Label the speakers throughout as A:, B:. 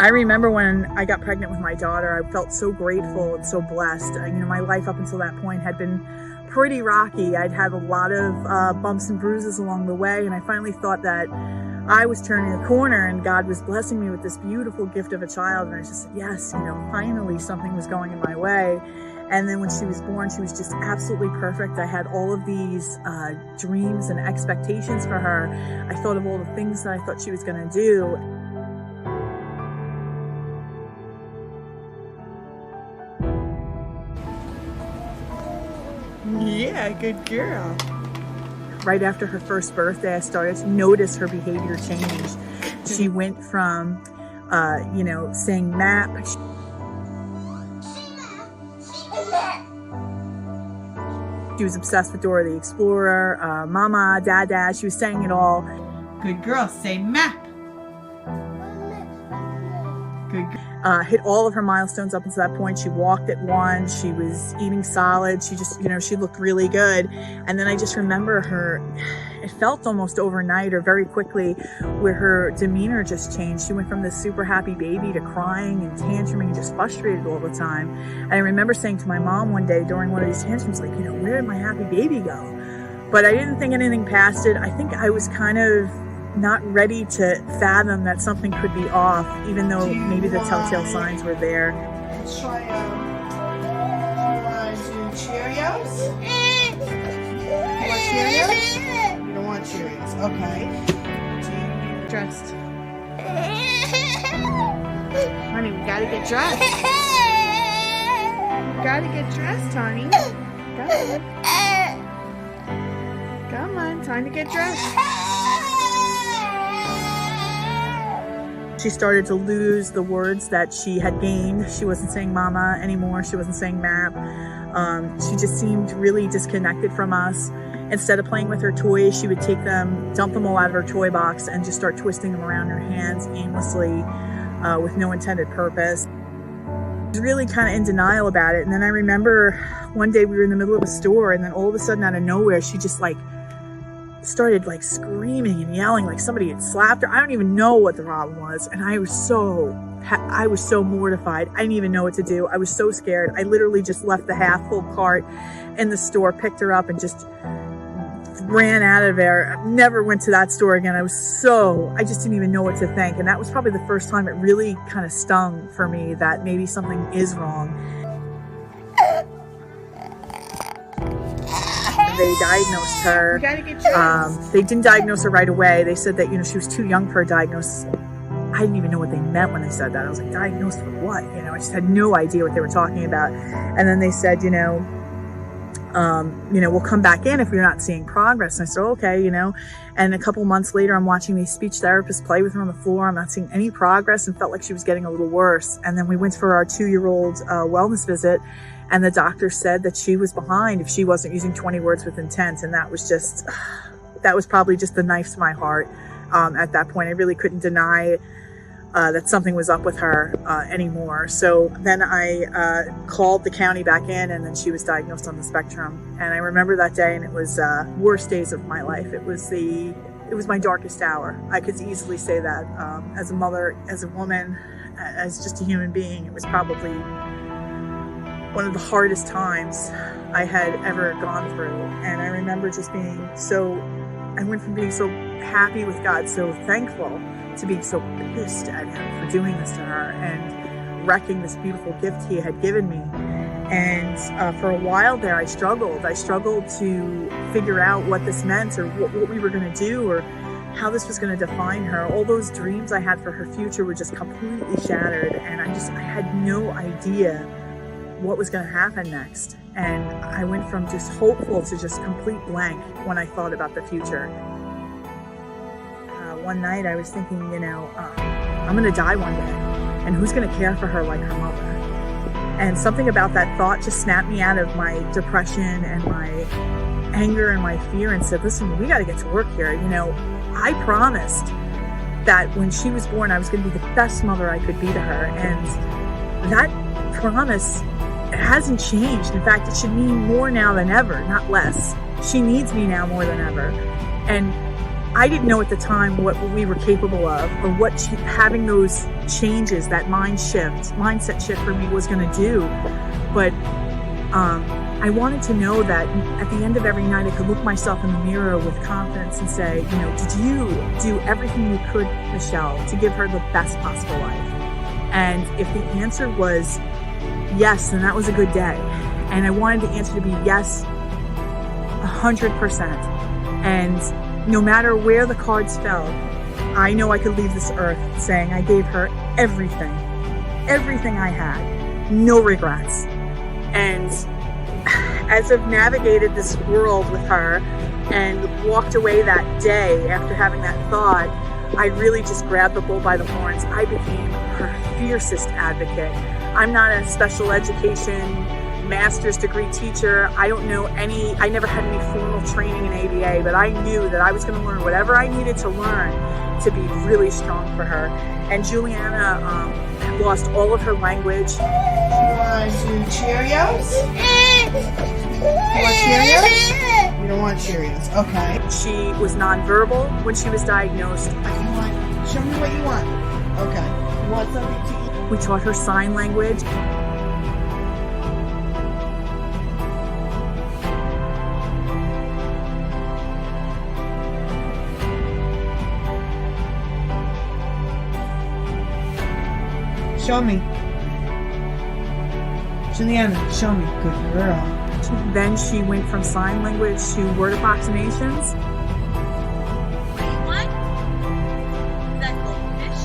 A: I remember when I got pregnant with my daughter, I felt so grateful and so blessed. My life up until that point had been pretty rocky. I'd had a lot of bumps and bruises along the way, and I finally thought that I was turning a corner and God was blessing me with this beautiful gift of a child. And I just said, yes, finally something was going in my way. And then when she was born, she was just absolutely perfect. I had all of these dreams and expectations for her. I thought of all the things that I thought she was going to do.
B: Yeah, good girl.
A: Right after her first birthday, I started to notice her behavior change. She went from, saying map. She was obsessed with Dora the Explorer, Mama, Dada. She was saying it all.
B: Good girl, say map. Good girl.
A: Hit all of her milestones up until that point. She walked at 1. She was eating solid. She just, she looked really good. And then I just remember her, it felt almost overnight or very quickly, where her demeanor just changed. She went from this super happy baby to crying and tantruming and just frustrated all the time. And I remember saying to my mom one day during one of these tantrums, like, where did my happy baby go? But I didn't think anything past it. I think I was kind of not ready to fathom that something could be off, even though maybe the telltale signs were there.
B: Let's try, do you want to do Cheerios? You want Cheerios? You don't want Cheerios, okay. Dressed. Honey, we gotta get dressed. We gotta get dressed, honey. Come on, time to get dressed.
A: She started to lose the words that she had gained. She wasn't saying mama anymore. She wasn't saying map. She just seemed really disconnected from us. Instead of playing with her toys, she would take them, dump them all out of her toy box and just start twisting them around her hands aimlessly with no intended purpose. I was really kind of in denial about it. And then I remember one day we were in the middle of a store, and then all of a sudden out of nowhere, she just started screaming and yelling like somebody had slapped her. I don't even know what the problem was. And I was so mortified. I didn't even know what to do. I was so scared. I literally just left the half full cart in the store, picked her up, and just ran out of there. Never went to that store again. I just didn't even know what to think. And that was probably the first time it really kind of stung for me that maybe something is wrong. They diagnosed her. They didn't diagnose her right away. They said that, she was too young for a diagnosis. I didn't even know what they meant when they said that. I was like, diagnosed for what? I just had no idea what they were talking about. And then they said, we'll come back in if you're not seeing progress. And I said, okay, and a couple months later, I'm watching these speech therapists play with her on the floor. I'm not seeing any progress and felt like she was getting a little worse. And then we went for our 2-year-old wellness visit. And the doctor said that she was behind if she wasn't using 20 words with intent. And that was probably just the knife to my heart. At that point, I really couldn't deny that something was up with her anymore. So then I called the county back in, and then she was diagnosed on the spectrum. And I remember that day, and it was worst days of my life. It was my darkest hour. I could easily say that. As a mother, as a woman, as just a human being, it was probably one of the hardest times I had ever gone through. And I remember just being I went from being so happy with God, so thankful, to being so pissed at him for doing this to her and wrecking this beautiful gift he had given me. And for a while there, I struggled to figure out what this meant, or what we were going to do, or how this was going to define her. All those dreams I had for her future were just completely shattered, and I had no idea what was going to happen next. And I went from just hopeful to just complete blank when I thought about the future. One night I was thinking, I'm going to die one day, and who's going to care for her like her mother? And something about that thought just snapped me out of my depression and my anger and my fear and said, listen, we got to get to work here. I promised that when she was born, I was going to be the best mother I could be to her. And that promise, it hasn't changed. In fact, it should mean more now than ever, not less. She needs me now more than ever. And I didn't know at the time what we were capable of, or what having those changes, that mindset shift for me was going to do. But I wanted to know that at the end of every night, I could look myself in the mirror with confidence and say, you know, did you do everything you could, Michelle, to give her the best possible life? And if the answer was yes, then that was a good day. And I wanted the answer to be yes, 100%. And no matter where the cards fell, I know I could leave this earth saying I gave her everything I had, no regrets. And as I've navigated this world with her and walked away that day after having that thought, I really just grabbed the bull by the horns. I became her fiercest advocate. I'm not a special education master's degree teacher. I never had any formal training in ABA, but I knew that I was going to learn whatever I needed to learn to be really strong for her. And Juliana lost all of her language.
B: You want to do Cheerios? You want Cheerios? You don't want Cheerios. Okay.
A: She was nonverbal when she was diagnosed.
B: Show me what you want. Okay. You want something to eat?
A: We taught her sign language.
B: Show me. Juliana, show me. Good girl.
A: Then she went from sign language to word approximations.
C: What? Is that goldfish?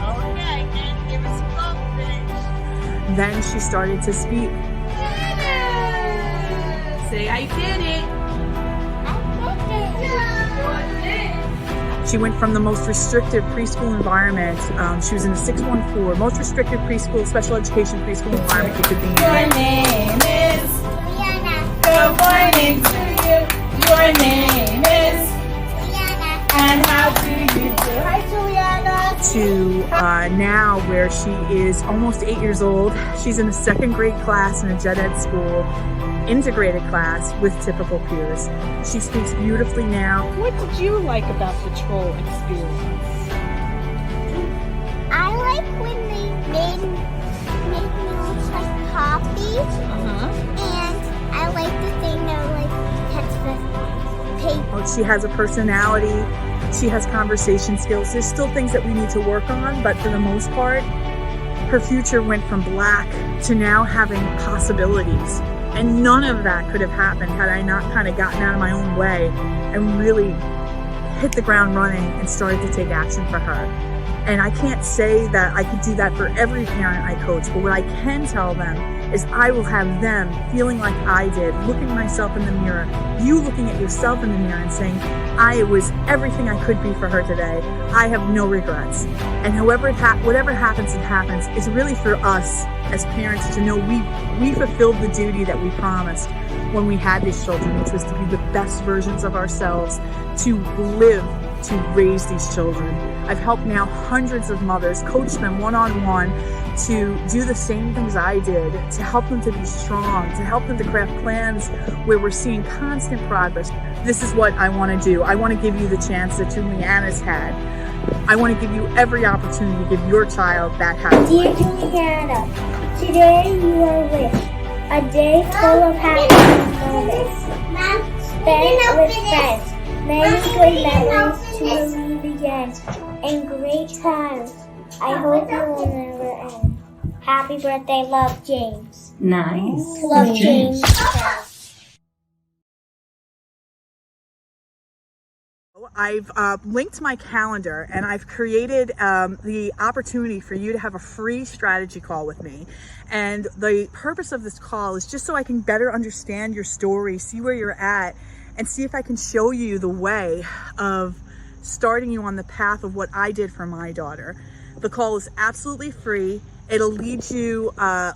C: Okay, and give us some goldfish.
A: Then she started to speak.
C: Say I did it.
A: She went from the most restrictive preschool environment. She was in a 614, most restrictive preschool, special education preschool environment you could be in.
C: Your name is Liana. Good morning to you. Your name is Liana. And how do you do? Hi, Juliana.
A: To now where she is almost 8 years old. She's in a second grade class in a gen ed school, integrated class with typical peers. She speaks beautifully now.
D: What did you like about the troll experience?
E: I like when they make me look like Poppy. And I like the thing that like touch the paper.
A: She has a personality. She has conversation skills. There's still things that we need to work on, but for the most part, her future went from black to now having possibilities. And none of that could have happened had I not kind of gotten out of my own way and really hit the ground running and started to take action for her. And I can't say that I could do that for every parent I coach, but what I can tell them is I will have them feeling like I did, looking myself in the mirror, you looking at yourself in the mirror and saying, I was everything I could be for her today. I have no regrets. And whatever happens, it happens. It's really for us as parents to know we fulfilled the duty that we promised when we had these children, which was to be the best versions of ourselves, to live, to raise these children. I've helped now hundreds of mothers, coach them one-on-one to do the same things I did, to help them to be strong, to help them to craft plans where we're seeing constant progress. This is what I want to do. I want to give you the chance that Juliana's had. I want to give you every opportunity to give your child that happiness.
E: Dear Juliana, today you are with a day full of happiness moments spent with friends. Many good memories to relive again, and great times. I hope you will never end. Happy birthday, love, James.
C: Nice.
E: Love, James.
A: I've linked my calendar and I've created the opportunity for you to have a free strategy call with me. And the purpose of this call is just so I can better understand your story, see where you're at, and see if I can show you the way of starting you on the path of what I did for my daughter. The call is absolutely free. It'll lead you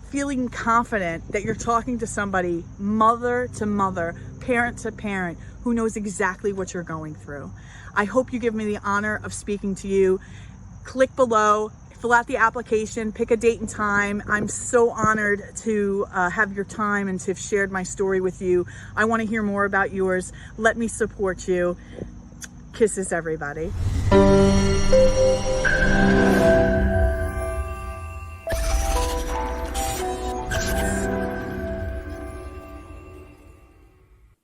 A: feeling confident that you're talking to somebody, mother to mother, parent to parent, who knows exactly what you're going through. I hope you give me the honor of speaking to you. Click below, fill out the application, pick a date and time. I'm so honored to have your time and to have shared my story with you. I want to hear more about yours. Let me support you. Kisses, everybody.